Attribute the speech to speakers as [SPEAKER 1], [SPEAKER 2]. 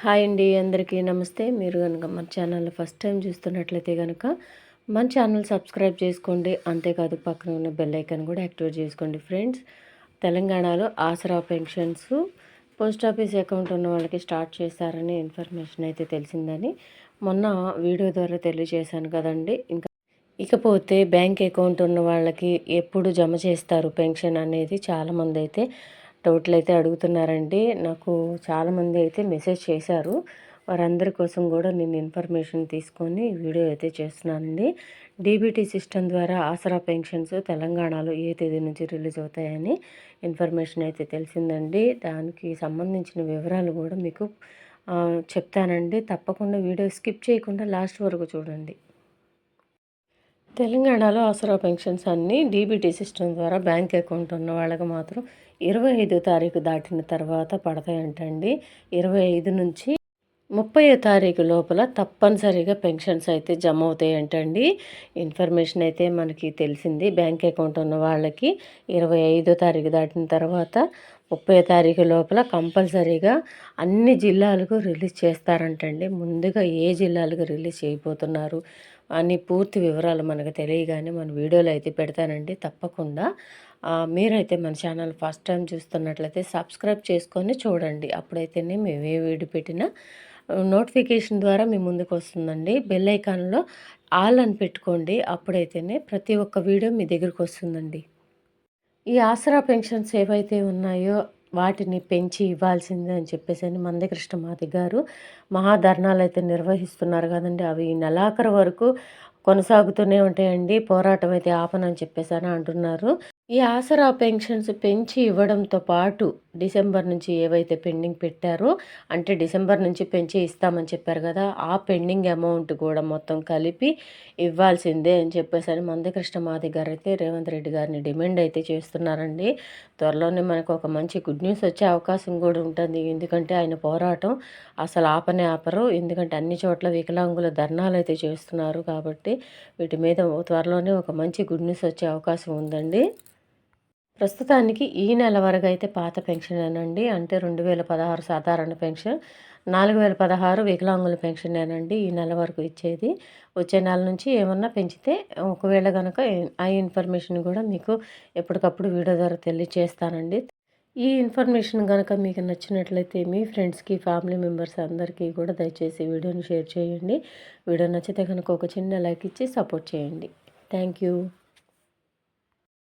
[SPEAKER 1] Hi అండి, అందరికీ నమస్తే. మీరు కనుక మన ఛానల్ ఫస్ట్ టైం చూస్తున్నట్లయితే కనుక మన ఛానల్ సబ్స్క్రైబ్ చేసుకోండి. అంతేకాదు పక్కన ఉన్న బెల్ ఐకాన్ కూడా యాక్టివేట్ చేసుకోండి. ఫ్రెండ్స్, తెలంగాణలో ఆసరా పెన్షన్స్ పోస్ట్ ఆఫీస్ అకౌంట్ ఉన్న వాళ్ళకి స్టార్ట్ చేశారని ఇన్ఫర్మేషన్ అయితే తెలిసిందని మొన్న వీడియో ద్వారా తెలియజేశాను కదండి. ఇకపోతే బ్యాంక్ అకౌంట్ ఉన్న వాళ్ళకి ఎప్పుడు జమ చేస్తారు పెన్షన్ అనేది చాలామంది అయితే డౌట్లు అయితే అడుగుతున్నారండి. నాకు చాలామంది అయితే మెసేజ్ చేశారు. వారందరి కోసం కూడా నేను ఇన్ఫర్మేషన్ తీసుకొని వీడియో అయితే చేస్తున్నానండి. డీబీటీ సిస్టమ్ ద్వారా ఆసరా పెన్షన్స్ తెలంగాణలో ఏ తేదీ నుంచి రిలీజ్ అవుతాయని ఇన్ఫర్మేషన్ అయితే తెలిసిందండి. దానికి సంబంధించిన వివరాలు కూడా మీకు చెప్తానండి. తప్పకుండా వీడియో స్కిప్ చేయకుండా లాస్ట్ వరకు చూడండి. తెలంగాణలో ఆసరా పెన్షన్స్ అన్నీ డీబీటీ సిస్టమ్ ద్వారా బ్యాంక్ అకౌంట్ ఉన్న వాళ్ళకి మాత్రం 25వ తారీఖు దాటిన తర్వాత పడతాయంటండి. 25 నుంచి 30వ తారీఖు లోపల తప్పనిసరిగా పెన్షన్స్ అయితే జమ అవుతాయంటండి. ఇన్ఫర్మేషన్ అయితే మనకి తెలిసింది. బ్యాంక్ అకౌంట్ ఉన్న వాళ్ళకి 25వ తారీఖు దాటిన తర్వాత 30వ తారీఖు లోపల కంపల్సరీగా అన్ని జిల్లాలకు రిలీజ్ చేస్తారంటండి. ముందుగా ఏ జిల్లాలకు రిలీజ్ చేయబోతున్నారు అని పూర్తి వివరాలు మనకు తెలియగానే మన వీడియోలో అయితే పెడతానండి. తప్పకుండా మీరైతే మన ఛానల్ ఫస్ట్ టైం చూస్తున్నట్లయితే సబ్స్క్రైబ్ చేసుకొని చూడండి. అప్పుడైతేనే మేము ఏ వీడియో పెట్టినా నోటిఫికేషన్ ద్వారా మీ ముందుకు వస్తుందండి. బెల్ ఐకాన్లో ఆల్ అని పెట్టుకోండి. అప్పుడైతేనే ప్రతి ఒక్క వీడియో మీ దగ్గరికి వస్తుందండి. ఈ ఆసరా పెన్షన్స్ ఏవైతే ఉన్నాయో వాటిని పెంచి ఇవ్వాల్సిందే అని చెప్పేసి అని మందకృష్ణమాది గారు మహాధర్నాలు అయితే నిర్వహిస్తున్నారు కదండి. అవి ఈ నెలాఖరు వరకు కొనసాగుతూనే ఉంటాయండి. పోరాటం అయితే ఆపనని చెప్పేసి అని అంటున్నారు. ఈ ఆసరా పెన్షన్స్ పెంచి ఇవ్వడంతో పాటు డిసెంబర్ నుంచి ఏవైతే పెండింగ్ పెట్టారో, అంటే డిసెంబర్ నుంచి పెంచి ఇస్తామని చెప్పారు కదా, ఆ పెండింగ్ అమౌంట్ కూడా మొత్తం కలిపి ఇవ్వాల్సిందే అని చెప్పేసి అని మందకృష్ణమాది గారు అయితే రేవంత్ రెడ్డి గారిని డిమాండ్ అయితే చేస్తున్నారండి. త్వరలోనే మనకు ఒక మంచి గుడ్ న్యూస్ వచ్చే అవకాశం కూడా ఉంటుంది. ఎందుకంటే ఆయన పోరాటం అసలు ఆపనే ఆపరు. ఎందుకంటే అన్ని చోట్ల వికలాంగుల ధర్నాలు అయితే చేస్తున్నారు కాబట్టి వీటి మీద త్వరలోనే ఒక మంచి గుడ్ న్యూస్ వచ్చే అవకాశం ఉందండి. ప్రస్తుతానికి ఈ నెల వరకు అయితే పాత పెన్షనేనండి. అంటే 2016 సాధారణ పెన్షన్, 4016 వికలాంగుల పెన్షనేనండి ఈ నెల వరకు ఇచ్చేది. వచ్చే నెల నుంచి ఏమన్నా పెంచితే ఒకవేళ కనుక ఆ ఇన్ఫర్మేషన్ కూడా మీకు ఎప్పటికప్పుడు వీడియో ద్వారా తెలియజేస్తానండి. ఈ ఇన్ఫర్మేషన్ కనుక మీకు నచ్చినట్లయితే మీ ఫ్రెండ్స్కి, ఫ్యామిలీ మెంబర్స్ అందరికీ కూడా దయచేసి వీడియోని షేర్ చేయండి. వీడియో నచ్చితే కనుక ఒక చిన్న లైక్ ఇచ్చి సపోర్ట్ చేయండి. Thank you.